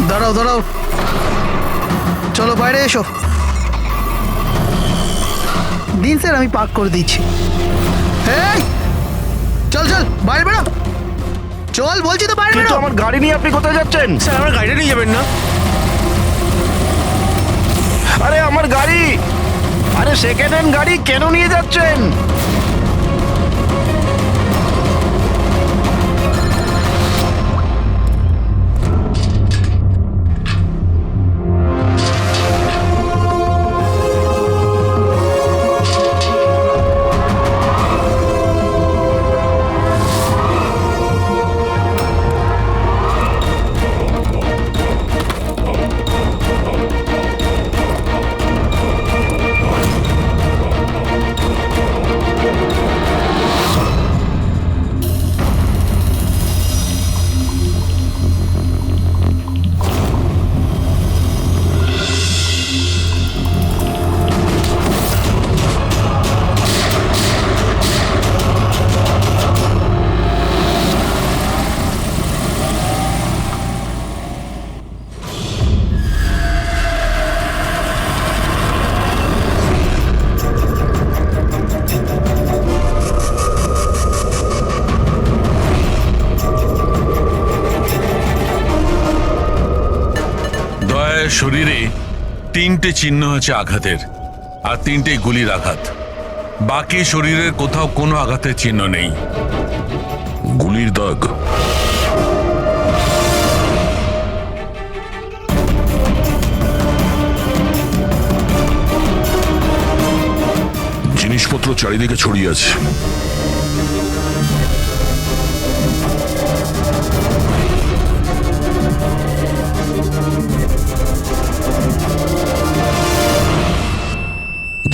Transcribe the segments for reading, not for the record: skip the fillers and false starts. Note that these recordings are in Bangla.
দাঁড়াও দাঁড়াও, চলো বাইরে এসো। দিন স্যার, আমি পার্ক করে দিচ্ছি। এই চল চল, বাইরে বেরো, চল বলছি তো, বাইরে কিন্তু বেরো। আমার গাড়ি নিয়ে আপনি কোথায় যাচ্ছেন? স্যার আমার গাড়িটা নিয়ে যাবেন না? আরে আমার গাড়ি, আরে সেকেন্ড হ্যান্ড গাড়ি কেন নিয়ে যাচ্ছেন? দয়ার শরীরে 3টে চিহ্ন হচ্ছে আঘাতের, আর 3টেই গুলির আঘাত। বাকি শরীরের কোথাও কোনো আঘাতের চিহ্ন নেই। গুলির দাগ? জিনিসপত্র চারিদিকে ছড়িয়ে আছে।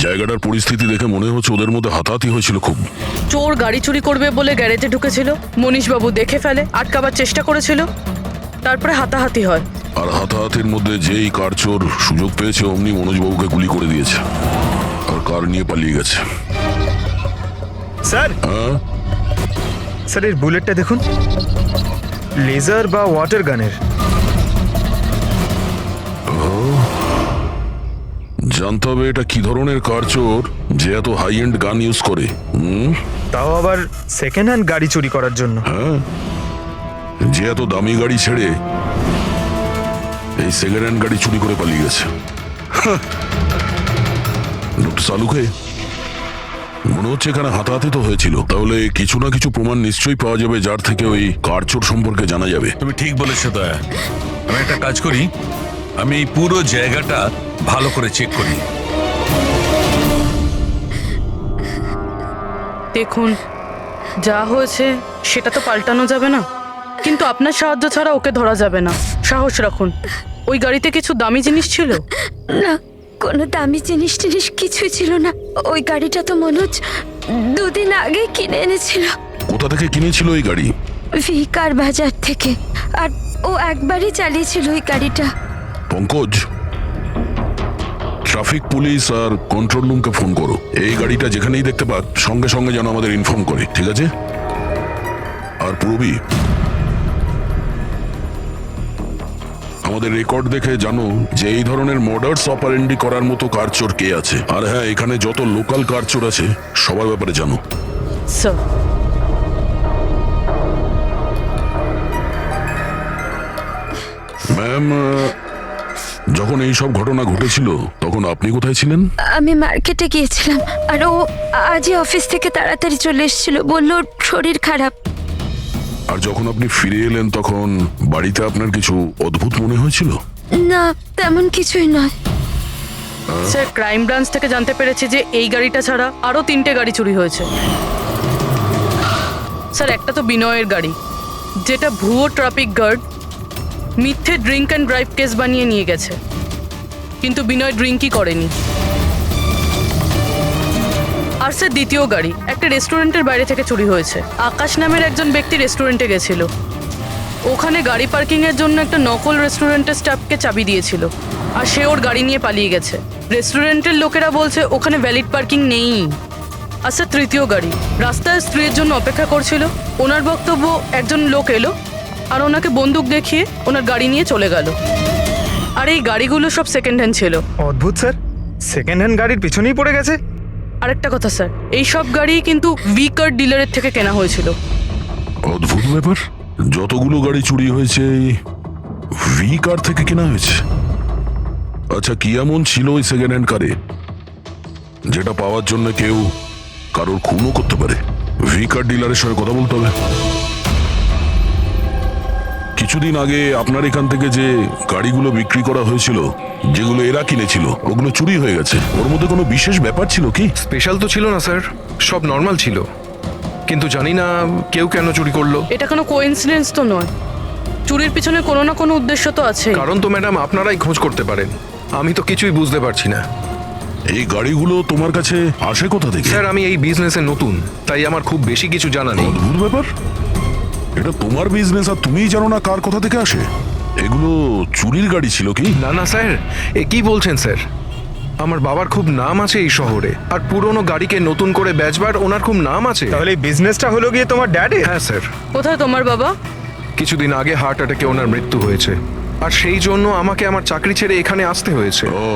জায়গাটার পরিস্থিতি দেখে মনে হচ্ছে ওদের মধ্যে হাতাহাতি হয়েছিল খুব। চোর গাড়ি চুরি করবে বলে গ্যারেজে ঢুকেছিল, মনীশবাবু দেখে ফেলে, আটকাবার চেষ্টা করেছিল, তারপরে হাতাহাতি হয়। আর হাতাহাতির মধ্যে যেই কার চোর সুযোগ পেয়েছে অমনি মনোজবাবুকে গুলি করে দিয়েছে আর কার নিয়ে পালিয়ে গেছে। স্যার, হ্যাঁ, স্যার এর বুলেটটা দেখুন, লেজার বা ওয়াটার গানের। জানতে হবে এটা কি ধরনের কার চোর যে এত হাই এন্ড গান ইউজ করে। তাও আবার সেকেন্ড হ্যান্ড গাড়ি চুরি করার জন্য। হ্যাঁ, যে এত দামি গাড়ি ছেড়ে এই সেকেন্ড হ্যান্ড গাড়ি চুরি করে পালিয়ে গেছে। লোকটা চালুকে মনে হচ্ছে এখানে হাতাহাতি তো হয়েছিল, তাহলে কিছু না কিছু প্রমাণ নিশ্চয়ই পাওয়া যাবে যার থেকে ওই কার চোর সম্পর্কে জানা যাবে। তুমি ঠিক বলেছো দয়া। আমি একটা কাজ করি, আমি এই পুরো জায়গাটা ভালো করে চেক করি। দেখুন, যা হয়েছে সেটা তো পাল্টানো যাবে না, কিন্তু আপনার সাহায্য ছাড়া ওকে ধরা যাবে না। সাহস রাখুন। ওই গাড়িতে কিছু দামি জিনিস ছিল? না, কোনো দামি জিনিস টিনিস কিছুই ছিল না। ওই গাড়িটা তো মনোজ 2 দিন আগে কিনে এনেছিল। কোথা থেকে কিনেছিল এই গাড়ি? ভিকার বাজার থেকে। আর ও একবারই চালিয়েছিল ওই গাড়িটা। পঙ্কজ, ট্রাফিক পুলিশ আর কন্ট্রোল রুমকে ফোন করো। এই গাড়িটা যেখানেই দেখতে পাক সঙ্গে সঙ্গে যেন আমাদের ইনফর্ম করে, ঠিক আছে? আর পূরবী, আমাদের রেকর্ড দেখে জানো যে এই ধরনের মর্ডার্স অপারেন্ডি করার মতো কারচোর কে আছে। আর হ্যাঁ, এখানে যত লোকাল কারচোর আছে সবার ব্যাপারে জানো। স্যার, ম্যাম, যখন এই সব ঘটনা ঘটেছিল তখন আপনি কোথায় ছিলেন? আমি মার্কেটে গিয়েছিলাম, আর ও আজই অফিস থেকে তাড়াতাড়ি চলে এসেছিল। বললো ওর শরীর খারাপ। আর যখন আপনি ফিরে এলেন তখন বাড়িতে আপনার কিছু অদ্ভুত মনে হয়েছিল? না, তেমন কিছুই নয়। স্যার, ক্রাইম ব্রাঞ্চ থেকে জানতে পেরেছি যে এই গাড়িটা ছাড়া আরো 3টে গাড়ি চুরি হয়েছে। স্যার, একটা তো বিনয়ের গাড়ি, যেটা ভুয়ো ট্রাফিক গার্ড মিথ্যে ড্রিঙ্ক অ্যান্ড ড্রাইভ কেস বানিয়ে নিয়ে গেছে, কিন্তু বিনয় ড্রিঙ্কই করেনি। আর স্যার, দ্বিতীয় গাড়ি একটা রেস্টুরেন্টের বাইরে থেকে চুরি হয়েছে। আকাশ নামের একজন ব্যক্তি রেস্টুরেন্টে গেছিল, ওখানে গাড়ি পার্কিংয়ের জন্য একটা নকল রেস্টুরেন্টের স্টাফকে চাবি দিয়েছিল, আর সে ওর গাড়ি নিয়ে পালিয়ে গেছে। রেস্টুরেন্টের লোকেরা বলছে ওখানে ভ্যালিড পার্কিং নেই। আচ্ছা, তৃতীয় গাড়ি রাস্তায় স্ত্রীর জন্য অপেক্ষা করছিল। ওনার বক্তব্য একজন লোক এলো আর ওনাকে বন্দুক দেখিয়ে ওনার গাড়ি নিয়ে চলে গেল। আর এই গাড়িগুলো সব সেকেন্ড হ্যান্ড ছিল। অদ্ভুত স্যার, সেকেন্ড হ্যান্ড গাড়ির পিছনেই পড়ে গেছে। আরেকটা কথা স্যার, এই সব গাড়ি কিন্তু ভি কার ডিলারের থেকে কেনা হয়েছিল। অদ্ভুত ব্যাপার, যতগুলো গাড়ি চুরি হয়েছে ভি কার থেকে কেনা হয়েছে। আচ্ছা, কি এমন ছিল ওই সেকেন্ড হ্যান্ড কারে যেটা পাওয়ার জন্য কেউ কারোর খুনও করতে পারে? ভি কার ডিলারের সঙ্গে কথা বলতে হবে। কিছুদিন আগে আপনার এখান থেকে যে গাড়িগুলো বিক্রি করা হয়েছিল, যেগুলো এরা কিনেছিল, ওগুলো চুরি হয়ে গেছে। ওর মধ্যে কোনো বিশেষ ব্যাপার ছিল কি? স্পেশাল তো ছিল না স্যার, সব নর্মাল ছিল, কিন্তু জানি না কেউ কেন চুরি করলো। এটা কোনো কোইন্সিডেন্স তো নয়, চুরির পিছনে কোনো না কোনো উদ্দেশ্য তো আছে। কারণ তো ম্যাডাম আপনারাই খোঁজ করতে পারেন, আমি তো কিছুই বুঝতে পারছি না। এই গাড়িগুলো তোমার কাছে আসে কোথা থেকে? স্যার আমি এই বিজনেসে নতুন, তাই আমার খুব বেশি কিছু জানা নেই। অদ্ভুত ব্যাপার, এটা তোমার বিজনেস আর তুমিই জানো না কার কোথা থেকে আসে? এগুলো চুরির গাড়ি ছিল কি? না না স্যার, এ কি বলছেন স্যার? আমার বাবার খুব নাম আছে এই শহরে, আর পুরনো গাড়িকে নতুন করে বেচবার ওনার খুব নাম আছে। তাহলে এই বিজনেসটা হলো গিয়ে তোমার ড্যাডের? হ্যাঁ স্যার, কোথায় তোমার বাবা? কিছুদিন আগে হার্ট অ্যাটাকে ওনার মৃত্যু হয়েছে, আর সেই জন্য আমাকে আমার চাকরি ছেড়ে এখানে আসতে হয়েছে। ও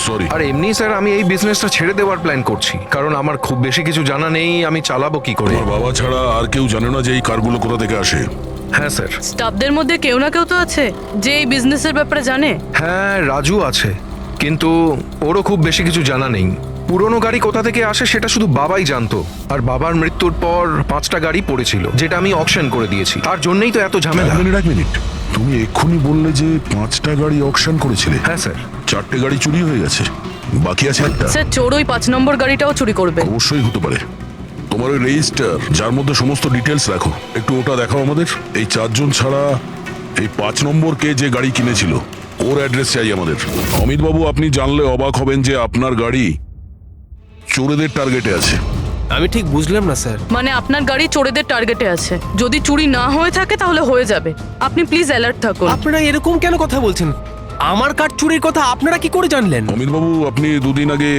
সরি। আর এমনি স্যার আমি এই বিজনেসটা ছেড়ে দেওয়ার প্ল্যান করছি, কারণ আমার খুব বেশি কিছু জানা নেই, আমি চালাবো কি করে। তোমার বাবা ছাড়া আর কেউ জানে না যে এই কারগুলো কোথা থেকে আসে? হ্যাঁ স্যার। স্টাফদের মধ্যে কেউ না কেউ তো আছে যে এই বিজনেসের ব্যাপারে জানে। হ্যাঁ রাজু আছে, কিন্তু ওরও খুব বেশি কিছু জানা নেই। পুরনো গাড়ি কোথা থেকে আসে সেটা শুধু বাবাই জানতো, আর বাবার মৃত্যুর পর 5টা গাড়ি পড়েছিল, যেটা আমি অকশন করে দিয়েছি। তার জন্যই তো এত ঝামেলা। এক মিনিট, তুমি এক্ষুনি বললে যে 5টা গাড়ি অকশন করেছিলে। হ্যাঁ স্যার। 4টে গাড়ি চুরি হয়ে গেছে, বাকি আছে একটা। স্যার চোর ওই 5 নম্বর গাড়িটাও চুরি করবে। অবশ্যই হতে পারে। তোমার ওই রেজিস্টার যার মধ্যে সমস্ত ডিটেলস রাখো, একটু ওটা দেখাও আমাদের। এই 4 জন ছাড়া এই 5 নম্বর কে যে গাড়ি কিনেছিল ওর অ্যাড্রেস চাই আমাদের। অমিত বাবু, আপনি জানলে অবাক হবেন যে আপনার গাড়ি চোরেদের টার্গেটে আছে। আমি ঠিক বুঝলাম না স্যার। মানে আপনার গাড়ি চোরেদের টার্গেটে আছে। যদি চুরি না হয়ে থাকে তাহলে হয়ে যাবে। আপনি প্লিজ অ্যালার্ট থাকুন। আপনারা এরকম কেন কথা বলছেন? আমার কার চুরির কথা আপনারা কি করে জানলেন? অমিত বাবু, আপনি দুদিন আগে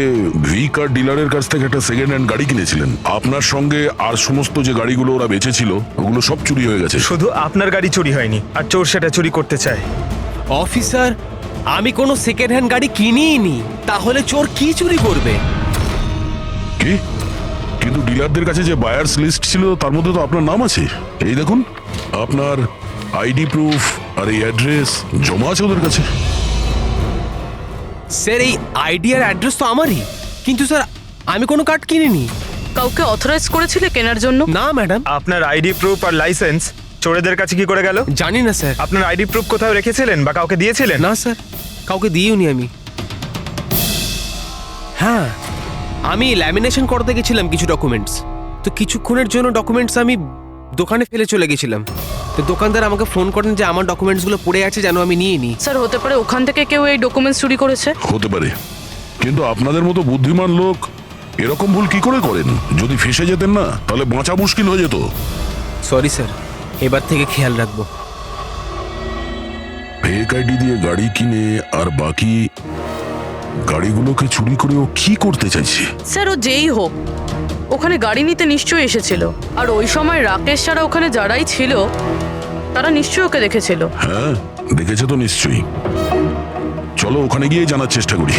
ভি কার ডিলারের কাছ থেকে একটা সেকেন্ড হ্যান্ড গাড়ি কিনেছিলেন। আপনার সঙ্গে আর সমস্ত যে গাড়িগুলো ওরা বেচেছিল ওগুলো সব চুরি হয়ে গেছে। শুধু আপনার গাড়ি চুরি হয়নি, আর চোর সেটা চুরি করতে চায়। অফিসার, আমি কোনো সেকেন্ড হ্যান্ড গাড়ি কিনিই নি, তাহলে চোর কি চুরি করবে? কি? কিন্তু ডিলারদের কাছে যে বায়ার্স লিস্ট ছিল তার মধ্যে তো আপনার নাম আছে। এই দেখুন, আপনার আইডি প্রুফ আর এই অ্যাড্রেস জমা আছে ওদের কাছে। স্যার এই আইডি আর অ্যাড্রেস তো আমারই, কিন্তু স্যার আমি কোনো কার্ড কিনিনি। কাউকে অথরাইজ করেছিলে কেনার জন্য? না ম্যাডাম। আপনার আইডি প্রুফ আর লাইসেন্স চোরেদের কাছে কি করে গেল? জানি না স্যার। আপনার আইডি প্রুফ কোথাও রেখেছিলেন বা কাউকে দিয়েছিলেন? না স্যার, কাউকে দিইওনি আমি। হ্যাঁ, আমি ল্যামিনেশন করতে গেছিলাম কিছু ডকুমেন্টস, তো কিছুক্ষণের জন্য ডকুমেন্টস আমি দোকানে ফেলে চলে গেছিলাম। তো দোকানদার আমাকে ফোন করেন যে আমার ডকুমেন্টসগুলো পড়ে আছে, যেন আমি নিয়ে নিই। স্যার হতে পারে ওখান থেকে কেউ এই ডকুমেন্টস চুরি করেছে। হতে পারে, কিন্তু আপনাদের মতো বুদ্ধিমান লোক এরকম ভুল কি করে করেন? যদি ফেঁসে যেতেন না তাহলে বাঁচা মুশকিল হয়ে যেত। সরি স্যার, এবার থেকে খেয়াল রাখবো। ফেক আইডি দিয়ে গাড়ি কিনে আর বাকি গাড়িগুলোকে চুরি করে ও কি করতে চাইছে? স্যার ও যেই হোক, ওখানে গাড়ি নিতে নিশ্চয়ই এসেছিল, আর ওই সময় রাকেশ ছাড়া ওখানে যারাই ছিল তারা নিশ্চয়ই ওকে দেখেছিল। হ্যাঁ, দেখেছে তো নিশ্চয়ই। চলো ওখানে গিয়ে জানার চেষ্টা করি।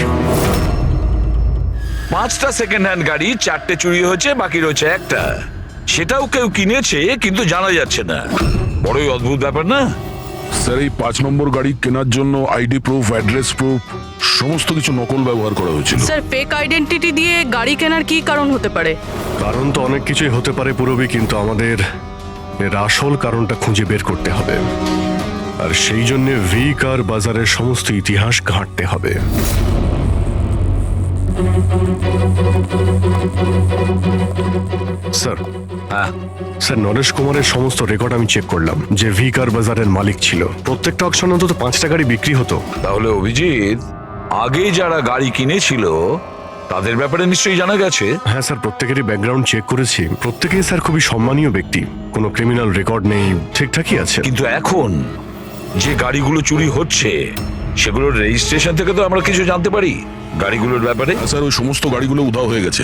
5টা সেকেন্ড হ্যান্ড গাড়ি, 4টে চুরি হয়েছে, বাকি রয়েছে একটা। সেটাও কেউ কিনেছে কিন্তু জানা যাচ্ছে না। বড়ই অদ্ভুত ব্যাপার না? স্যার, এই 5 নম্বর গাড়ি কেনার জন্য আইডি প্রুফ, অ্যাড্রেস প্রুফ সমস্ত কিছু নকল ব্যবহার করা হয়েছিল। স্যার ফেক আইডেন্টিটি দিয়ে গাড়ি কেনার কি কারণ হতে পারে? কারণ তো অনেক কিছুই হতে পারে পুরবী, কিন্তু আমাদের এর আসল কারণটা খুঁজে বের করতে হবে, আর সেই জন্য ভি কার বাজারের সমস্ত ইতিহাস ঘাঁটতে হবে। স্যার, স্যার নরেশ কুমারের সমস্ত রেকর্ড আমি চেক করলাম, যে ভি কার বাজারের মালিক ছিল। প্রত্যেকটা অকশনে অন্তত 5টা গাড়ি বিক্রি হতো। তাহলে অভিজিৎ, আগে যারা গাড়ি কিনেছিল তাদের ব্যাপারে নিশ্চয়ই জানা গেছে। হ্যাঁ স্যার, প্রত্যেকেরই ব্যাকগ্রাউন্ড চেক করেছি। প্রত্যেকেই স্যার খুবই সম্মানীয় ব্যক্তি, কোনো ক্রিমিনাল রেকর্ড নেই, ঠিকঠাকই আছে। কিন্তু এখন যে গাড়িগুলো চুরি হচ্ছে সেগুলোর রেজিস্ট্রেশন থেকে তো আমরা কিছু জানতে পারি গাড়িগুলোর ব্যাপারে। স্যার, ওই সমস্ত গাড়িগুলো উধাও হয়ে গেছে।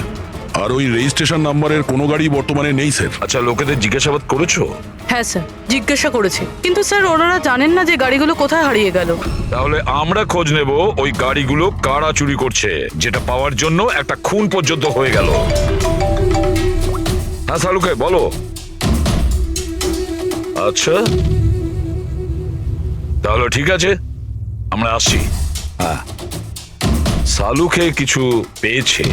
আর ওই রেজিস্ট্রেশন নাম্বারের কোনো গাড়ি বর্তমানে নেই স্যার। আচ্ছা, লোকেদের জিজ্ঞাসাবাদ করেছো? হ্যাঁ স্যার, জিজ্ঞাসা করেছি, কিন্তু স্যার ওনারা জানেন না যে গাড়িগুলো কোথায় হারিয়ে গেল। তাহলে আমরা খোঁজ নেব ওই গাড়িগুলো কারা চুরি করছে, যেটা পাওয়ার জন্য একটা খুন পর্যন্ত হয়ে গেল। হ্যাঁ সালুকে বলো। আচ্ছা তাহলে ঠিক আছে, আমরা আসছি। হ্যাঁ, সালুকে কিছু পেয়েছে।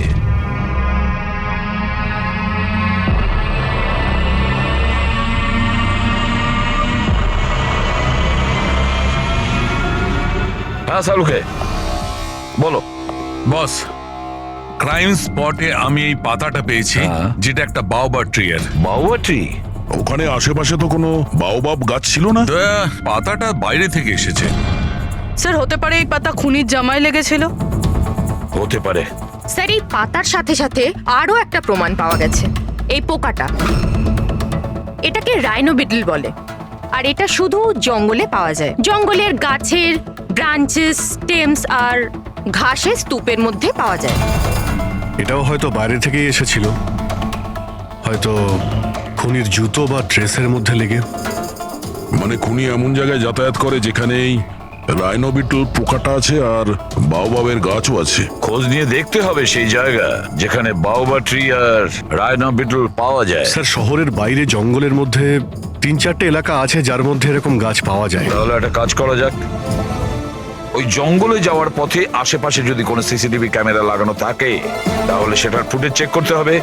হ্যাঁ সালুকে বলো। বস, ক্রাইম স্পটে আমি এই পাতাটা পেয়েছি, হ্যাঁ। যেটা একটা বাওবা ট্রি এর। বাউবাটি? ওখানে আশেপাশে তো কোনো বাওবাব গাছ ছিল না। পাতাটা বাইরে থেকে এসেছে। স্যার হতে পারে এই পাতা খুনির জামায় লেগেছিল। হতে পারে। স্যার এই পাতার সাথে সাথে আরো একটা প্রমাণ পাওয়া গেছে, এই পোকাটা। এটাকে রাইনো বিটল বলে, আর এটা শুধু জঙ্গলে পাওয়া যায়। জঙ্গলের গাছের ব্রাঞ্চেস, স্টেমস আর ঘাসের স্তূপের মধ্যে পাওয়া যায়। এটাও হয়তো বাইরে থেকেই এসেছিল, হয়তো খুনির জুতো বা ড্রেসের মধ্যে লেগে। মানে খুনি এমন জায়গায় যাতায়াত করে যেখানেই রাইনোবিটল পোকাটা আছে আর বাওবাবের গাছও আছে। খোঁজ নিয়ে দেখতে হবে সেই জায়গা যেখানে বাউবা ট্রি আর রাইনো বিটল পাওয়া যায়। স্যার শহরের বাইরে জঙ্গলের মধ্যে 3-4টে এলাকা আছে যার মধ্যে এরকম গাছ পাওয়া যায়। তাহলে একটা কাজ করা যাক, ওই জঙ্গলে যাওয়ার পথে আশেপাশে যদি কোনো সিসিটিভি ক্যামেরা লাগানো থাকে তাহলে সেটার ফুটেজ চেক করতে হবে।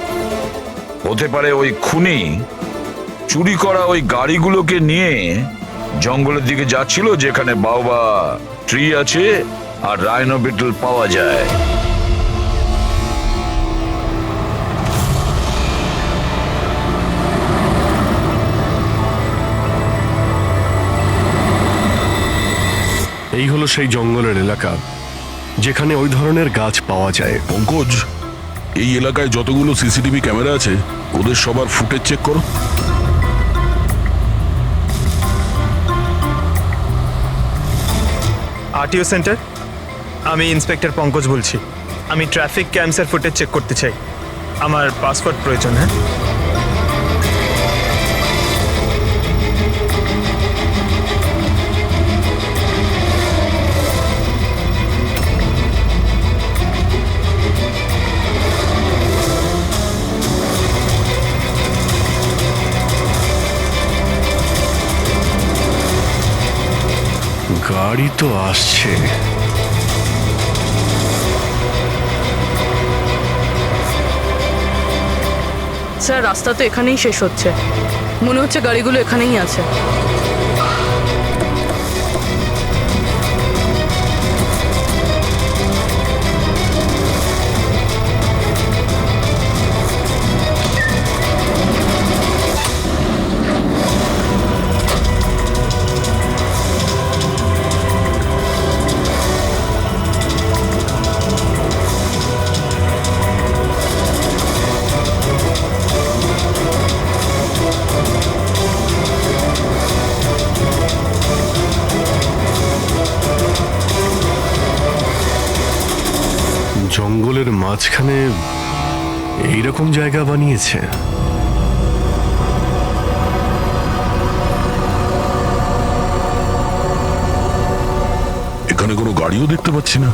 হতে পারে ওই খুনি চুরি করা ওই গাড়িগুলোকে নিয়ে জঙ্গলের দিকে যাচ্ছিল যেখানে বাউবা ট্রি আছে আর রাইনো বিটল পাওয়া যায়। এই হলো সেই জঙ্গলের এলাকা যেখানে ওই ধরনের গাছ পাওয়া যায়। পঙ্কজ, এই এলাকায় যতগুলো সিসিটিভি ক্যামেরা আছে ওদের সবার ফুটেজ চেক করো। আরটিও সেন্টার, আমি ইন্সপেক্টর পঙ্কজ বলছি। আমি ট্রাফিক ক্যামসের ফুটেজ চেক করতে চাই। আমার পাসপোর্ট প্রয়োজন। হ্যাঁ, গাড়ি তো আসছে। স্যার রাস্তা তো এখানেই শেষ হচ্ছে, মনে হচ্ছে গাড়িগুলো এখানেই আছে। জঙ্গলের মাঝখানে এইরকম জায়গা বানিয়েছে। এখানে কোনো গাড়িও দেখতে পাচ্ছি না।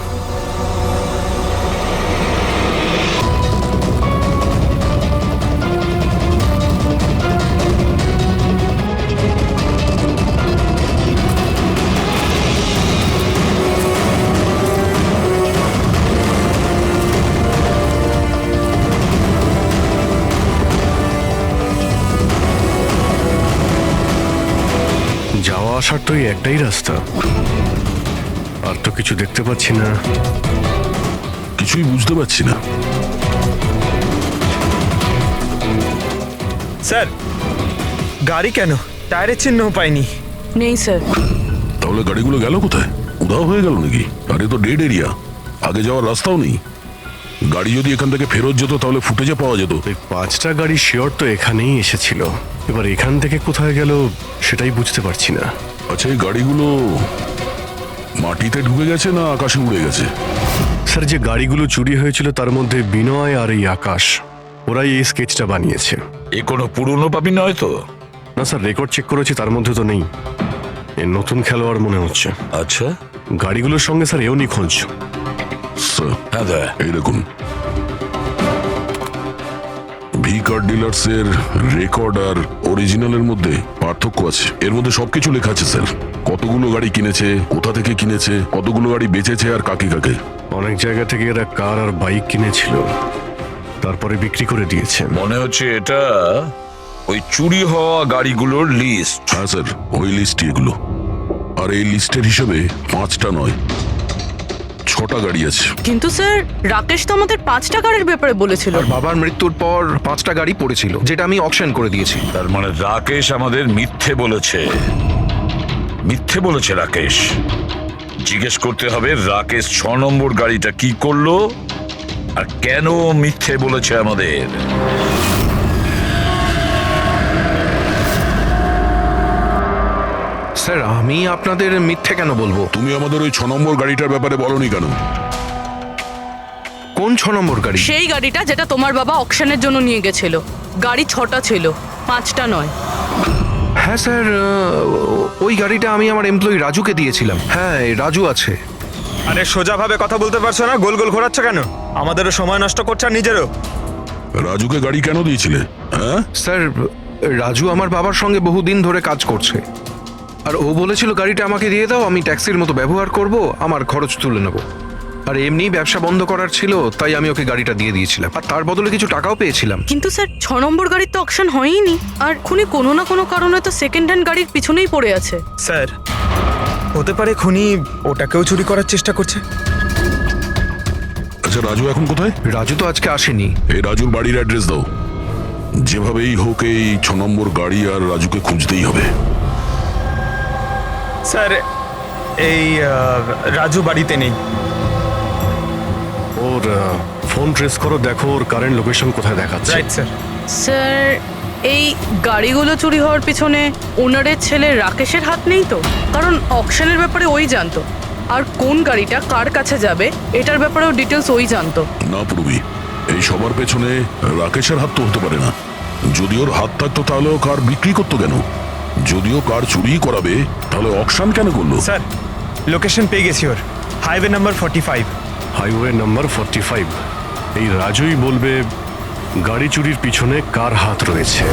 যাওয়া আসার তো এই একটাই রাস্তা, আর তো কিছু দেখতে পাচ্ছি না। কিছুই বুঝতে পারছি না। স্যার গাড়ি কেন? টায়ারের চিহ্ন পাইনি। নেই স্যার। তাহলে গাড়িগুলো গেল কোথায়? উধাও হয়ে গেল নাকি? আরে তো ডেড এরিয়া, আগে যাওয়ার রাস্তাও নেই। গাড়ি যদি এখান থেকে ফেরত যেত তাহলে ফুটেজে পাওয়া যেত। এই 5টা গাড়ি শিওর তো এখানেই এসেছিল, এবার এখান থেকে কোথায় গেল সেটাই বুঝতে পারছি না। আচ্ছা, এই গাড়িগুলো মাটিতে ঢুকে গেছে না আকাশে উড়ে গেছে? স্যার যে গাড়িগুলো চুরি হয়েছিল তার মধ্যে বিনয় আর এই আকাশ ওরাই এই স্কেচটা বানিয়েছে। এ কোনো পুরনো পাপি নয় তো? না স্যার, রেকর্ড চেক করেছি, তার মধ্যে তো নেই। এ নতুন খেলোয়াড় মনে হচ্ছে। আচ্ছা, গাড়িগুলোর সঙ্গে স্যার এও নিখোঁজ। স্যার হ্যাঁ দা এই দেখুন, ভি কার ডিলার্সের রেকর্ড আর অরিজিনালের মধ্যে পার্থক্য আছে। এর মধ্যে সবকিছু লেখা আছে স্যার, কতগুলো গাড়ি কিনেছে, কোথা থেকে কিনেছে, কতগুলো গাড়ি বেচেছে আর কাকে কাকে। অনেক জায়গা থেকে এরা কার আর বাইক কিনেছিল, তারপরে বিক্রি করে দিয়েছে। মনে হচ্ছে এটা ওই চুরি হওয়া গাড়িগুলোর লিস্ট। হ্যাঁ স্যার, ওই লিস্টই এগুলো। আর এই লিস্টের হিসেবে 5টা নয় 6টা গাড়ি আছে। কিন্তু স্যার, রাকেশ তো আমাদের 5টা গাড়ির ব্যাপারে বলেছিল। আর বাবার মৃত্যুর পর 5টা গাড়ি পড়েছিল, যেটা আমি অকশন করে দিয়েছি। তার মানে রাকেশ আমাদের মিথ্যে বলেছে। মিথ্যে বলেছে রাকেশ। জিজ্ঞেস করতে হবে রাকেশ 6 নম্বর গাড়িটা কি করলো আর কেন মিথ্যে বলেছে আমাদের। স্যার, আমি আপনাদের মিথ্যে কেন বলবো? তুমি আমাদের ওই 6 নম্বর গাড়িটার ব্যাপারে বলনি কেন? কোন 6 নম্বর গাড়ি? সেই গাড়িটা যেটা তোমার বাবা অকশনের জন্য নিয়ে গেছিল। গাড়ি 6টা ছিল, 5টা নয়। হ্যাঁ স্যার, ওই গাড়িটা আমি আমার এমপ্লয়ি রাজুকে দিয়েছিলাম। হ্যাঁ, এই রাজু আছে। আরে সোজাভাবে কথা বলতে পারছো না, গোল গোল ঘোরাচ্ছ কেন? আমাদেরও সময় নষ্ট করছে আর নিজেরও। রাজুকে গাড়ি কেন দিয়েছিলে? হ্যাঁ স্যার, রাজু আমার বাবার সঙ্গে বহুদিন ধরে কাজ করছে, আর ও বলেছিল গাড়িটা আমাকে দিয়ে দাও, আমি ট্যাক্সির মতো ব্যবহার করব, আমার খরচ তুলে নেব। আর এমনি ব্যবসা বন্ধ করার ছিল, তাই আমি ওকে গাড়িটা দিয়ে দিয়েছিলাম, আর তার বদলে কিছু টাকাও পেয়েছিলাম। কিন্তু স্যার, 6 নম্বর গাড়ির তো অকশন হয়নি। আর খুনি কোনো না কোনো কারণে তো সেকেন্ড হ্যান্ড গাড়ির পিছনেই পড়ে আছে। স্যার, হতে পারে খুনি ওটাকেও চুরি করার চেষ্টা করছে। আচ্ছা, রাজু এখন কোথায়? রাজু তো আজকে আসেনি। এই রাজুর বাড়ির অ্যাড্রেস দাও। যেভাবেই হোক এই 6 নম্বর গাড়ি আর রাজুকে খুঁজতেই হবে। স্যার, এই রাজু বাড়িতে নেই। ওর ফোন ট্রেস করো, দেখো ওর কারেন্ট লোকেশন কোথায় দেখাচ্ছে। Right sir. স্যার, এই গাড়িগুলো চুরি হওয়ার পিছনে ওনারের ছেলে রাকেশের হাত নেই তো? কারণ অকশনের ব্যাপারে ওই জানতো, আর কোন গাড়িটা কার কাছে যাবে এটার ব্যাপারেও ডিটেলস ওই জানতো। না পূর্বী, এই সবার পেছনে রাকেশের হাত তো হতে পারে না। যদি ওর হাত থাকতো তাহলে ও কার বিক্রি করতো কেন? যদিও কার চুরি করাবে তাহলে অকশন কেন করলো? স্যার, লোকেশন পেয়ে গেছি ওর। Highway number 45। Highway number 45। এই রাজুই বলবে গাড়ি চুরির পিছনে কার হাত রয়েছে।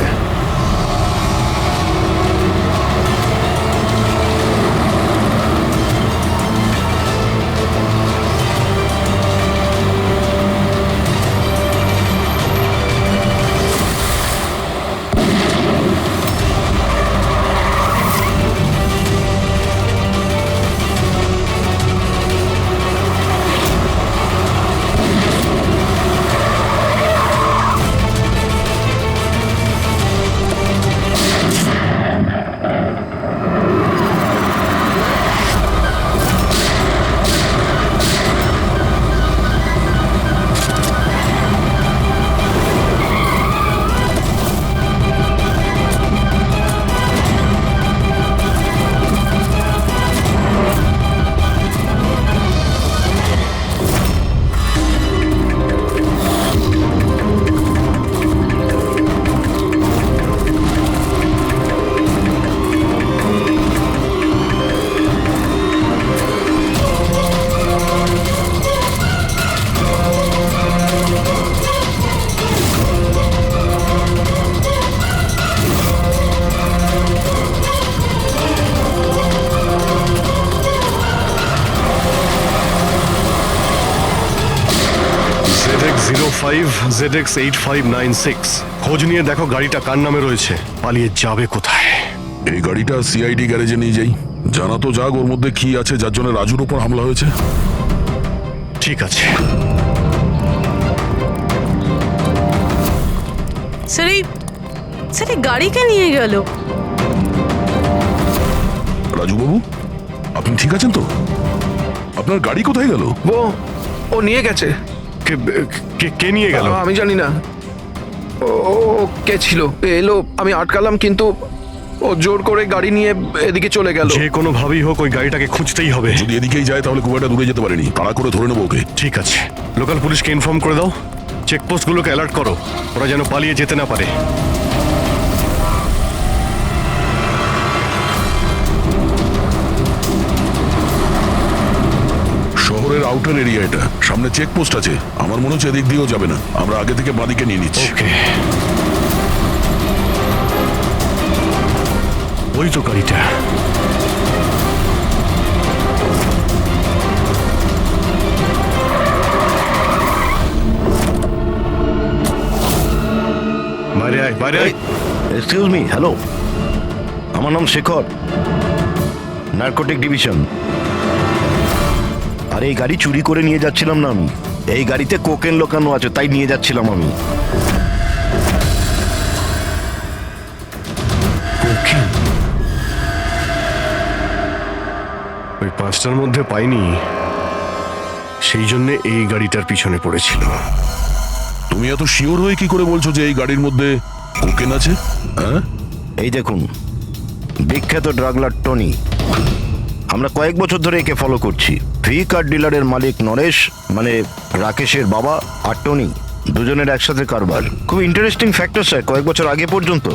ZX8596 খোঁজ নিয়ে দেখো গাড়িটা কার নামে রয়েছে, পালিয়ে যাবে কোথায়। এই গাড়িটা সিআইডি গ্যারেজে নিয়ে যাই, জানা তো যাক ওর মধ্যে কি আছে যার জন্য রাজুর উপর হামলা হয়েছে। ঠিক আছে। স্যার, এই গাড়িকে নিয়ে গেল। রাজুবাবু, আপনি ঠিক আছেন তো? আপনার গাড়ি কোথায় গেল? ও নিয়ে গেছে। কে নিয়ে গেল? আমি জানি না। ও কে ছিল, এলো, আমি আটকালাম, কিন্তু ও জোর করে গাড়ি নিয়ে এদিকে চলে গেল। যে কোনো ভাবেই হোক ওই গাড়িটাকে খুঁজতেই হবে। যদি এদিকেই যায় তাহলে খুব একটা দূরে যেতে পারেনি, তাড়া করে ধরে নেবো ওকে। ঠিক আছে, লোকাল পুলিশকে ইনফর্ম করে দাও, চেকপোস্টগুলোকে অ্যালার্ট করো, ওরা যেন পালিয়ে যেতে না পারে। শহরের আউটার এরিয়া এটা, সামনে চেকপোস্ট আছে। আমার মনে হচ্ছে এদিক দিয়েও যাবে না, আমরা আগে থেকে বাদিকে নিয়ে নিচ্ছি। ওকে, ওই তো গাড়িটা। বাইরে আয়, বাইরে আয়। এক্সকিউজ মি, হ্যালো, আমার নাম শেখর, নার্কোটিক ডিভিশন। আর এই গাড়ি চুরি করে নিয়ে যাচ্ছিলাম না আমি, এই গাড়িতে কোকেন লোকানো আছে, তাই নিয়ে যাচ্ছিলাম আমি। ওই 5টার মধ্যে পাইনি, সেই জন্য এই গাড়িটার পিছনে পড়েছিল। তুমি এত শিওর হয়ে কি করে বলছো যে এই গাড়ির মধ্যে কোকেন আছে? হ্যাঁ, এই দেখুন, বিখ্যাত ড্রাগলার টনি, আমরা কয়েক বছর ধরে একে ফলো করছি। ভি কার ডিলারের মালিক নরেশ, মানে রাকেশের বাবা, আর টনি দুজনের একসাথে কারবার। খুব ইন্টারেস্টিং ফ্যাক্টর স্যার, কয়েক বছর আগে পর্যন্ত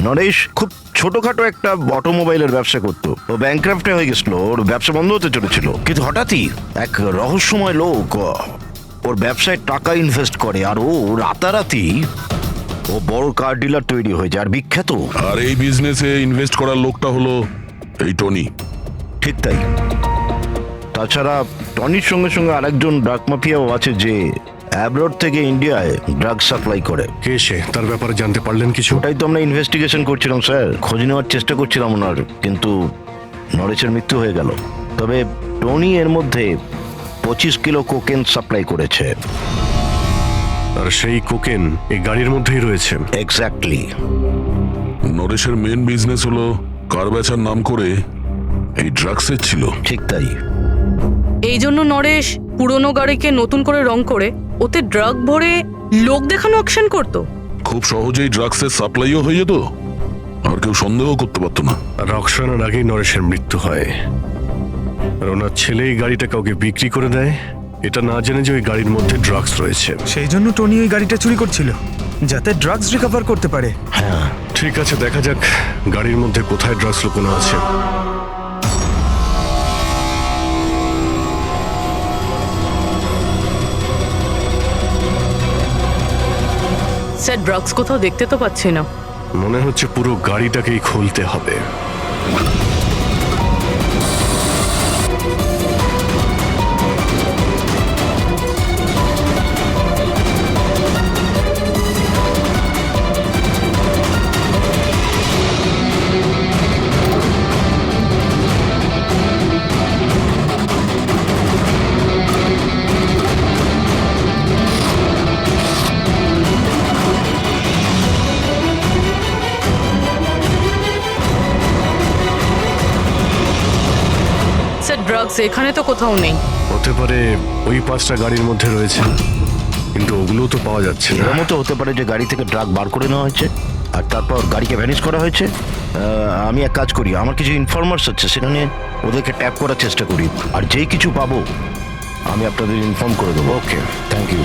নরেশ খুব ছোটখাটো একটা অটোমোবাইলের ব্যবসা করতো। ও ব্যাংক্রাফ্টে হয়ে গেছিল, ওর ব্যবসা বন্ধ হতে চলেছিল, কিন্তু হঠাৎই এক রহস্যময় লোক ওর ব্যবসায় টাকা ইনভেস্ট করে, আর ও রাতারাতি ও বড় কার ডিলার তৈরি হয়ে যায়, আর বিখ্যাত। আর এই বিজনেসে ইনভেস্ট করার লোকটা হলো এই টনি। ঠিক তাই। তাছাড়া টনির সঙ্গে সঙ্গে আরেকজন ড্রাগ মাফিয়াও আছে যে অ্যাব্রড থেকে ইন্ডিয়ায় ড্রাগ সাপ্লাই করে। কে সে? তার ব্যাপারে জানতে পারলেন কিছু? ওটাই তো আমরা ইনভেস্টিগেশন করছিলাম স্যার, খোঁজ নেওয়ার চেষ্টা করছিলাম ওনার, কিন্তু নরেশের মৃত্যু হয়ে গেল। তবে টনি এর মধ্যে 25 কিলো কোকেন সাপ্লাই করেছে। আর সেই কোকেন এই গাড়ির মধ্যেই রয়েছে। এক্স্যাক্টলি। নরেশের মেন বিজনেস হলো কার বেচার নাম করে এই ড্রাগসের ছিল। ঠিক তাই। এই জন্য নরেশ পুরনো গাড়িকে নতুন করে রং করে ওতে ড্রাগ ভরে লোক দেখানো অ্যাকশন করতো। খুব সহজেই ড্রাগসের সাপ্লাইও হয়ে যেত, আর কেউ সন্দেহ করতে পারতো না। আর রক্সানার আগেই নরেশের মৃত্যু হয়, আর ওনার ছেলে এই গাড়িটা কাউকে বিক্রি করে দেয়, এটা না জেনে যে ওই গাড়ির মধ্যে ড্রাগস রয়েছে। সেই জন্য টনি ওই গাড়িটা চুরি করছিল, যাতে ড্রাগস রিকভার করতে পারে। হ্যাঁ, ঠিক আছে, দেখা যাক গাড়ির মধ্যে কোথায় ড্রাগস লুকোনো আছে। স্যার, ড্রাগস কোথাও দেখতে তো পাচ্ছি না। মনে হচ্ছে পুরো গাড়িটাকেই খুলতে হবে। ড্রাগস এখানে তো কোথাও নেই। হতে পারে ওই 5টা গাড়ির মধ্যে রয়েছে, কিন্তু ওগুলো তো পাওয়া যাচ্ছে না। এরকম তো হতে পারে যে গাড়ি থেকে ড্রাগ বার করে নেওয়া হয়েছে আর তারপর গাড়িকে ভ্যানিশ করা হয়েছে। আমি এক কাজ করি, আমার কিছু ইনফরমার্স আছে, সেখানে ওদেরকে ট্যাপ করার চেষ্টা করি, আর যেই কিছু পাবো আমি আপনাদের ইনফর্ম করে দেবো। ওকে, থ্যাংক ইউ।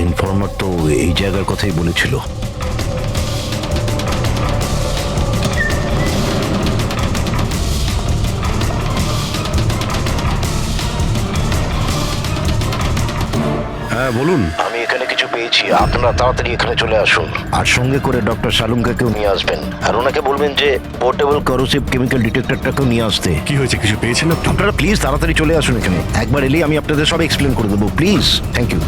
ইনফর্মার তো এই জায়গার কথাই বলেছিল। হ্যাঁ বলুন। আমি এখানে কিছু পেয়েছি, আপনারা তাড়াতাড়ি এখানে চলে আসুন, আর সঙ্গে করে ডক্টর শালুঙ্কাকেও নিয়ে আসবেন, আর ওনাকে বলবেন যে পোর্টেবল করোসিভ কেমিক্যাল ডিটেক্টরটাকেও নিয়ে আসতে। কি হয়েছে, কিছু পেয়েছেন আপনি? আপনারা প্লিজ তাড়াতাড়ি চলে আসুন এখানে, একবার এলেই আমি আপনাদের সব এক্সপ্লেন করে দেবো, প্লিজ। Thank you.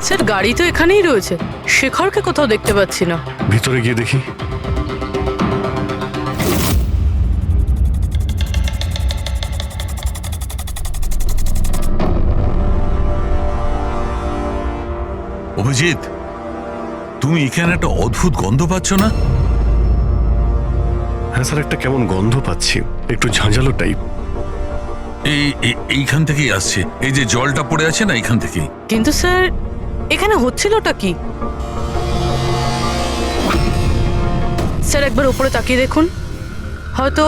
স্যার, গাড়ি তো এখানেই রয়েছে, শেখরকে কোথাও দেখতে পাচ্ছি না। ভিতরে গিয়ে দেখি। অভিজিৎ, তুমি এখানে একটা অদ্ভুত গন্ধ পাচ্ছ না? হ্যাঁ স্যার, একটা কেমন গন্ধ পাচ্ছি, একটু ঝাঁঝালো টাইপ। এইখান থেকেই আসছে, এই যে জলটা পড়ে আছে না, এইখান থেকেই। কিন্তু স্যার এখানে হচ্ছিলটা কি? স্যার একবার উপরে তাকিয়ে দেখুন, হয়তো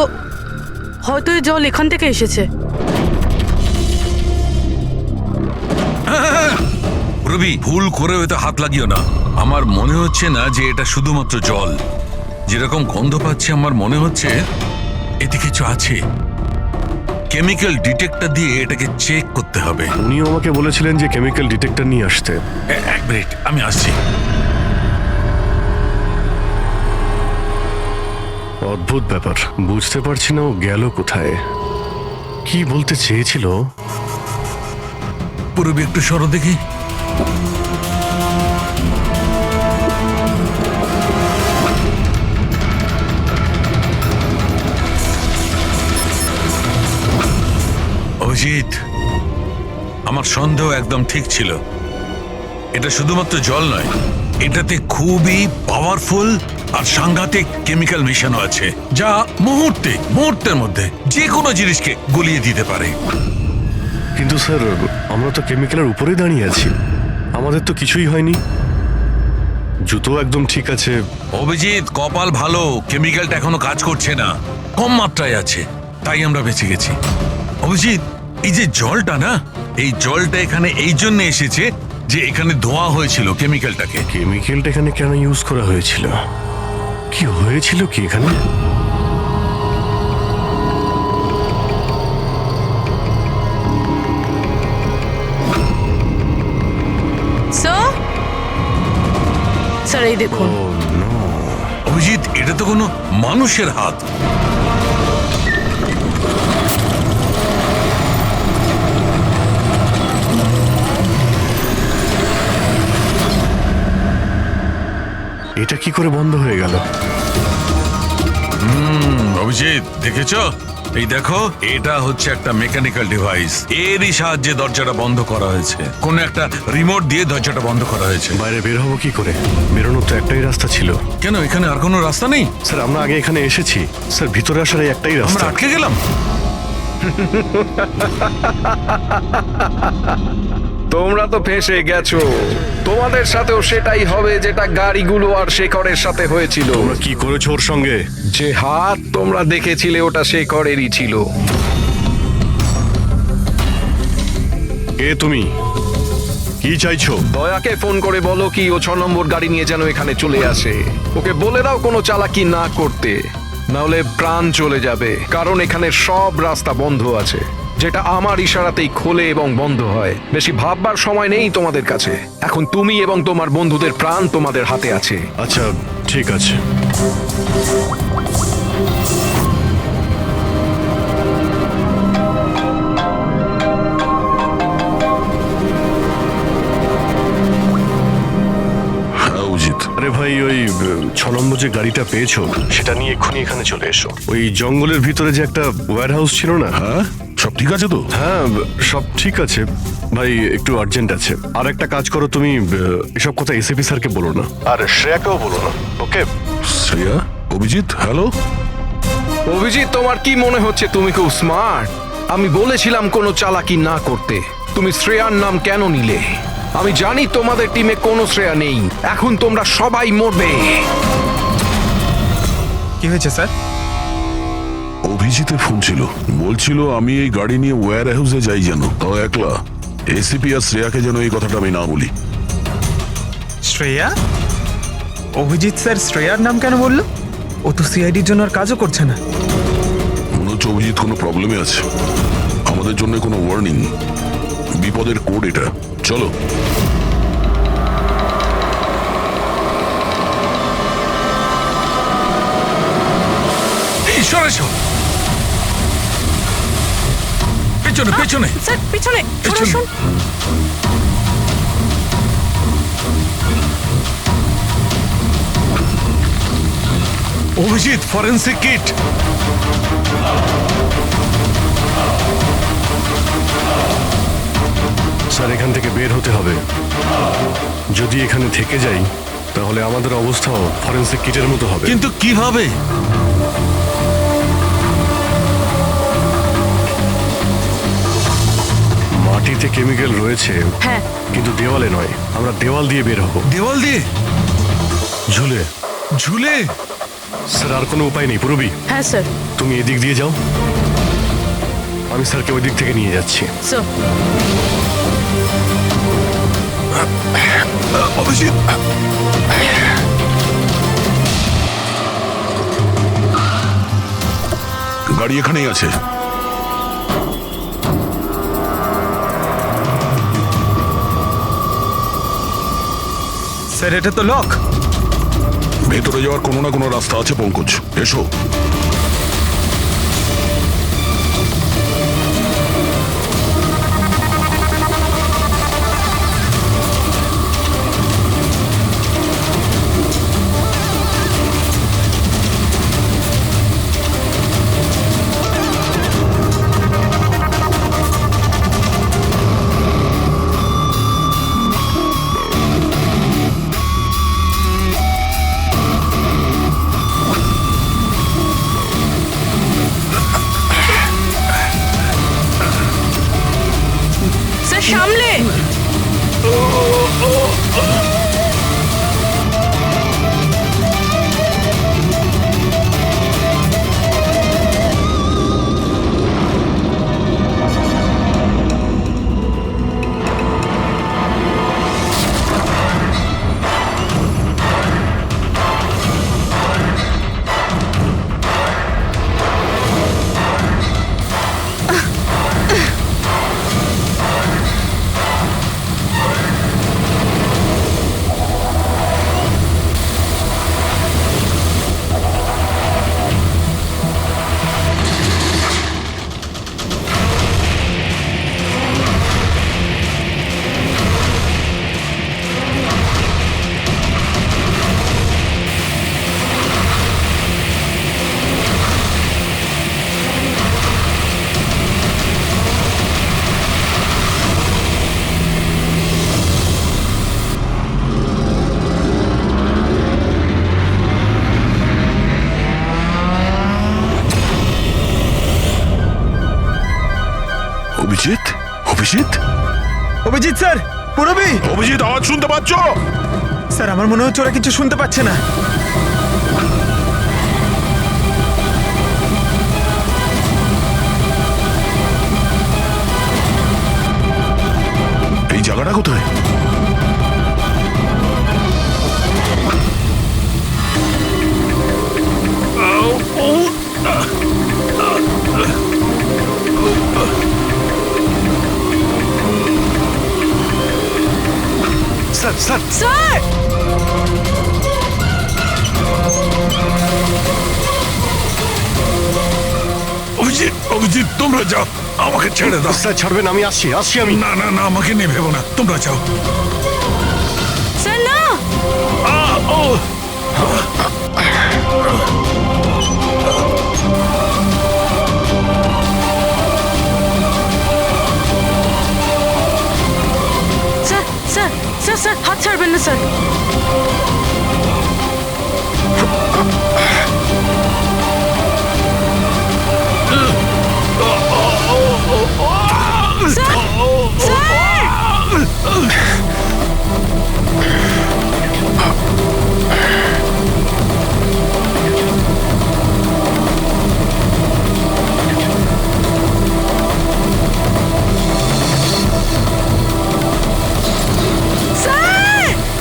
হয়তো এই জল এখান থেকে এসেছে। রবি, ভুল করে হয়তো হাত লাগিও না। আমার মনে হচ্ছে না যে এটা শুধুমাত্র জল। যেরকম গন্ধ পাচ্ছি আমার মনে হচ্ছে এতে কিছু আছে। কেমিক্যাল ডিটেক্টর দিয়ে এটাকে চেক করতে হবে। উনিও আমাকে বলেছিলেন যে কেমিক্যাল ডিটেক্টর নিয়ে আসতে। এক মিনিট, আমি আসছি। অদ্ভুত ব্যাপার, বুঝতে পারছি না ও গেল কোথায়, কি বলতে চেয়েছিল। পুরবি একটু সরো দেখি। অভিজিৎ, আমার সন্দেহ একদম ঠিক ছিল। এটা শুধুমাত্র জল নয়, এটাতে খুবই পাওয়ারফুল আর সাংঘাতিক কেমিক্যাল মেশানো আছে, যা মুহূর্তের মধ্যে যে কোনো জিনিসকে গলিয়ে দিতে পারে। কিন্তু স্যার, আমরা তো কেমিক্যালের উপরেই দাঁড়িয়ে আছি, আমাদের তো কিছুই হয়নি, জুতো একদম ঠিক আছে। অভিজিৎ, কপাল ভালো, কেমিক্যালটা এখনো কাজ করছে না, কম মাত্রায় আছে, তাই আমরা বেঁচে গেছি। অভিজিৎ, এই যে জলটা না, এই জলটা এখানে এই জন্য এসেছে যে এখানে ধোয়া হয়েছিল কেমিক্যালটাকে। কেমিক্যালটা এখানে কেন ইউজ করা হয়েছিল, কি হয়েছিল কি এখানে? স্যার এই দেখুন। অভিজিৎ, এটা তো কোনো মানুষের হাত। এটা কি করে বন্ধ হয়ে গেল? অভিজিৎ, দেখেছো? এই দেখো, এটা হচ্ছে একটা মেকানিক্যাল ডিভাইস, এরই সাহায্যে দরজাটা বন্ধ করা হয়েছে। কোন একটা রিমোট দিয়ে দরজাটা বন্ধ করা হয়েছে। বাইরে বের হবো কি করে? বেরোনোর তো একটাই রাস্তা ছিল। কেন, এখানে আর কোনো রাস্তা নেই? স্যার, আমরা আগে এখানে এসেছি স্যার, ভিতরে আসার এই একটাই আমরা রাস্তা। আটকে গেলাম। তোমরা তো ফেঁসে গেছো, তোমাদের সাথেও সেটাই হবে যেটা গাড়িগুলো আর শেখরের সাথে হয়েছিল। তোমরা কি করেছো ওর সঙ্গে? যে হাত তোমরা দেখেছিলে ওটা শেখরেরই ছিল। কে তুমি, কি চাইছো? দয়াকে ফোন করে বলো কি ও 6 নম্বর গাড়ি নিয়ে যেন এখানে চলে আসে। ওকে বলে দাও কোনো চালাকি না করতে, নাহলে প্রাণ চলে যাবে। কারণ এখানে সব রাস্তা বন্ধ আছে, যেটা আমার ইশারাতেই খোলে এবং বন্ধ হয়। বেশি ভাববার সময় নেই তোমাদের কাছে। এখন তুমি এবং তোমার বন্ধুদের প্রাণ তোমাদের হাতে আছে। আচ্ছা ঠিক আছে। আরে ভাই, ওই 6 নম্বর যে গাড়িটা পেয়েছো সেটা নিয়ে এক্ষুনি এখানে চলে এসো। ওই জঙ্গলের ভিতরে যে একটা ওয়্যার হাউস ছিল না? হ্যাঁ, সব ঠিক আছে তো? হ্যাঁ, সব ঠিক আছে ভাই, একটু আর্জেন্ট আছে। আর একটা কাজ করো, তুমি এসব কথা এসিপি স্যারকে বলো না, আর শ্রেয়াকেও বলো না, ওকে? শ্রেয়া? অভিজিৎ, হ্যালো। অভিজিৎ, তোমার কি মনে হচ্ছে তুমি খুব স্মার্ট? আমি বলেছিলাম কোনো চালাকি না করতে। তুমি শ্রেয়ার নাম কেন নিলে? আমি জানি তোমাদের টিমে কোনো শ্রেয়া নেই। এখন তোমরা সবাই মরবে। কি হয়েছে স্যার? অভিজিতের ফোন ছিল, বলছিল আমি এই গাড়ি নিয়ে ওয়্যার হাউসে যাই যেন, তাও একলা। এসিপি আর শ্রেয়াকে যেন এই কথাটা আমি না বলি। শ্রেয়া? অভিজিৎ স্যার শ্রেয়ার নাম কেন বললো? ও তো সিআইডির জন্য আর কাজও করছে না। মনে হচ্ছে অভিজিৎ কোনো প্রবলেমে আছে। আমাদের জন্য কোনো ওয়ার্নিং, বিপদের কোড এটা। চলো। পেছনে পেছনে স্যার পিছনে সরে আসুন। Abhijit, forensic kit. স্যার, এখান থেকে বের হতে হবে। যদি এখানে থেকে যাই তাহলে আমাদের অবস্থাও ফরেন্সিক কিটের মতো হবে। কিন্তু কিভাবে? গাড়িতে কেমিক্যাল রয়েছে, হ্যাঁ কিন্তু দেওয়ালে নয়। আমরা দেওয়াল দিয়ে বের হব। দেওয়াল দিয়ে ঝুলে। ঝুলে? স্যার আর কোনো উপায় নেই পূরবী, হ্যাঁ স্যার। তুমি এদিক দিয়ে যাও, আমি স্যারকে ওই দিক থেকে নিয়ে যাচ্ছি। স্যার অভিজিৎ, গাড়ি এখানেই আছে। স্যার এটা তো লক। ভেতরে যাওয়ার কোনো না কোনো রাস্তা আছে পঙ্কজ, এসো। স্যার সামলে। অভিজিৎ, অভিজিৎ, অভিজিৎ স্যার, পূরবী। অভিজিৎ, আওয়াজ শুনতে পাচ্ছ? স্যার আমার মনে হচ্ছে ওরা কিছু শুনতে পাচ্ছে না। এই জায়গাটা কোথায়? Sir sir sir Abhijit, Abhijit তোমরা যাও, আমাকে ছেড়ে দাও। স্যার ছাড়বেন, আমি আসছি আসছি আমি। না না না, আমাকে নিয়ে ভেবো না, তোমরা যাও। স্যার না। ও স্যার স্যার স্যার স্যার হাত ছাড়বেন না স্যার। স্যার স্যার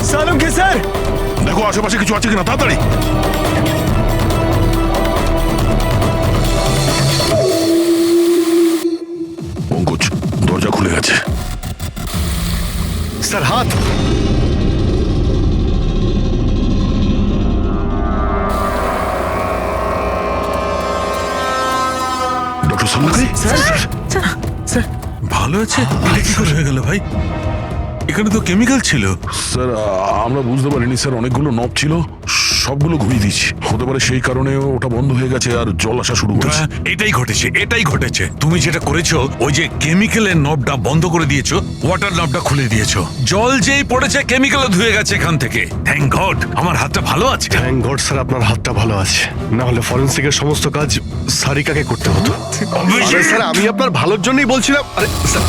সালাম কে স্যার? দেখো আশেপাশে কিছু আছে কিনা, তাড়াতাড়ি। পঙ্কজ, দরজা খুলে গেছে। স্যার হাত। ডক্টর সামুকে, ভালো আছে? এটা কি করে হয়ে গেল ভাই? এখানে তো কেমিক্যাল ছিল। স্যার আমরা বুঝতে পারিনি স্যার, অনেকগুলো নব ছিল, সবগুলো ঘুরিয়ে দিচ্ছি। হতে পারে সেই কারণে ওটা বন্ধ হয়ে গেছে আর জল আসা শুরু করেছে। এটাই ঘটেছে, এটাই ঘটেছে। তুমি যেটা করেছো, ওই যে কেমিক্যালের নবটা বন্ধ করে দিয়েছো, ওয়াটার নবটা খুলে দিয়েছো, জল যেই পড়েছে কেমিক্যালও ধুয়ে গেছে এখান থেকে। থ্যাংক গড আমার হাতটা ভালো আছে। থ্যাংক গড স্যার, আপনার হাতটা ভালো আছে, না হলে ফরেন্সিকের সমস্ত কাজ সারিকাকে করতে হতো। আরে স্যার, আমি আপনার ভালোর জন্যই বলছিলাম। আরে স্যার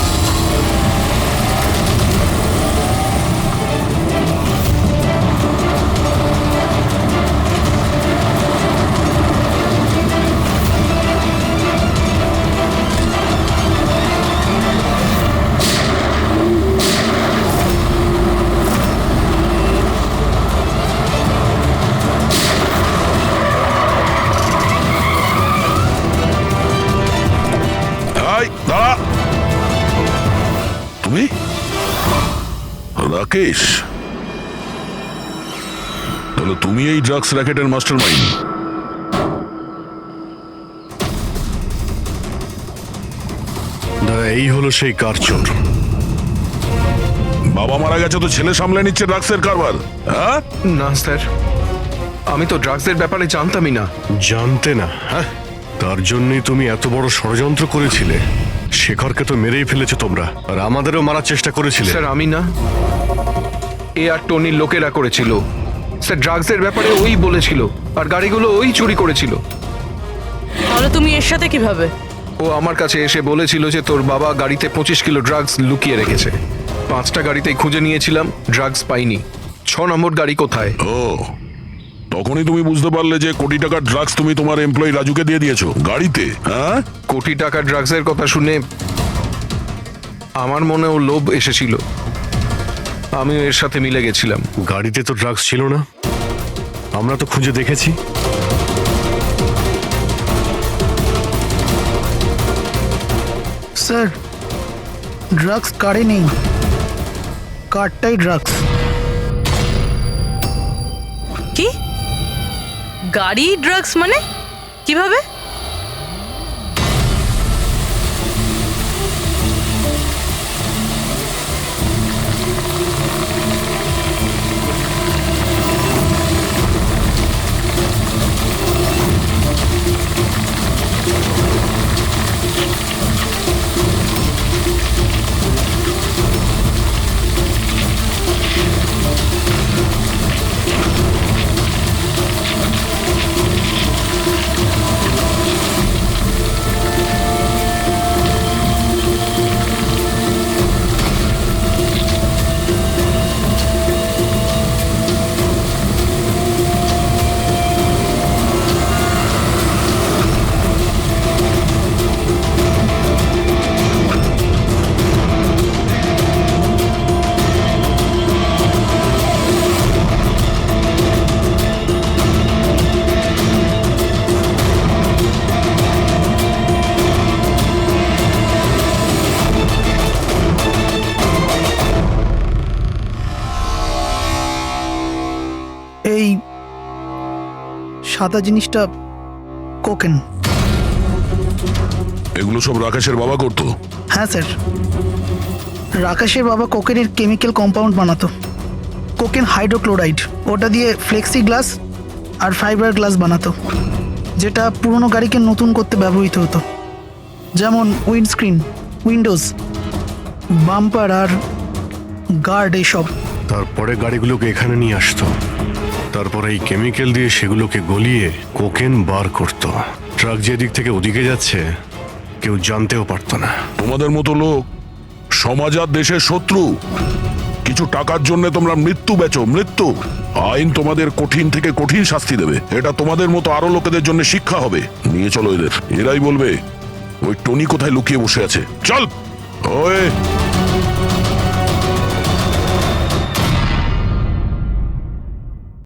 রাকেশ, তাহলে তুমি এই ড্রাগস র্যাকেটের মাস্টার মাইন্ড। দাদা, এই হলো সেই কারচোর। বাবা মারা গেছে তো ছেলে সামলে নিচ্ছে ড্রাগসের কারবার, হ্যাঁ? না স্যার, আমি তো ড্রাগসের ব্যাপারে জানতামই না। জানতে না? হ্যাঁ, তার জন্যই তুমি এত বড় ষড়যন্ত্র করেছিলে। শেখরকে তো মেরেই ফেলেছো তোমরা, আর আমাদেরও মারার চেষ্টা করেছিলে। স্যার আমি না, এ আর টনির লোকেরা করেছিল। স্যার ড্রাগসের ব্যাপারে ওই বলেছিল, আর গাড়িগুলো ওই চুরি করেছিল। তাহলে তুমি এর সাথে কিভাবে? ও আমার কাছে এসে বলেছিল যে তোর বাবা গাড়িতে 25 কিলো ড্রাগস লুকিয়ে রেখেছে। 5টা গাড়িতেই খুঁজে নিয়েছিলাম, ড্রাগস পাইনি। 6 নম্বর গাড়ি কোথায়? ও, তখনই তুমি বুঝতে পারলে যে কোটি টাকার ড্রাগস তুমি তোমার এমপ্লয়ি রাজুকে দিয়ে দিয়েছো গাড়িতে, হ্যাঁ? কোটি টাকার ড্রাগসের কথা শুনে আমার মনেও লোভ এসেছিল, আমিও এর সাথে মিলে গেছিলাম। গাড়িতে তো ড্রাগস ছিল না, আমরা তো খুঁজে দেখেছি। স্যার, ড্রাগস কারে নেই, কারটাই ড্রাগস। কি? গাড়ি ড্রাগস মানে কিভাবে? এই সাদা জিনিসটা কোকেন। এগুলো সব রাকেশের বাবা করতো? হ্যাঁ স্যার, রাকেশের বাবা কোকেনের কেমিক্যাল কম্পাউন্ড বানাতো। কোকেন হাইড্রোক্লোরাইড, ওটা দিয়ে ফ্লেক্সি গ্লাস আর ফাইবার গ্লাস বানাতো, যেটা পুরনো গাড়িকে নতুন করতে ব্যবহৃত হতো। যেমন উইন্ডস্ক্রিন, উইন্ডোজ, বাম্পার আর গার্ড, এসব। তারপরে গাড়িগুলোকে এখানে নিয়ে আসতো, তারপরে এই কেমিক্যাল দিয়ে সেগুলোকে গলিয়ে কোকেন বার করতো। ট্রাক যেদিক থেকে ওদিকে যাচ্ছে কেউ জানতেও পারতো না। তোমাদের মতো লোক সমাজ আর দেশের শত্রু। কিছু টাকার জন্য তোমরা মৃত্যু বেচো, মৃত্যু। আইন তোমাদের কঠিন থেকে কঠিন শাস্তি দেবে। এটা তোমাদের মতো আরো লোকেদের জন্য শিক্ষা হবে। নিয়ে চলো এদের, এরাই বলবে ওই টনি কোথায় লুকিয়ে বসে আছে। চল ওই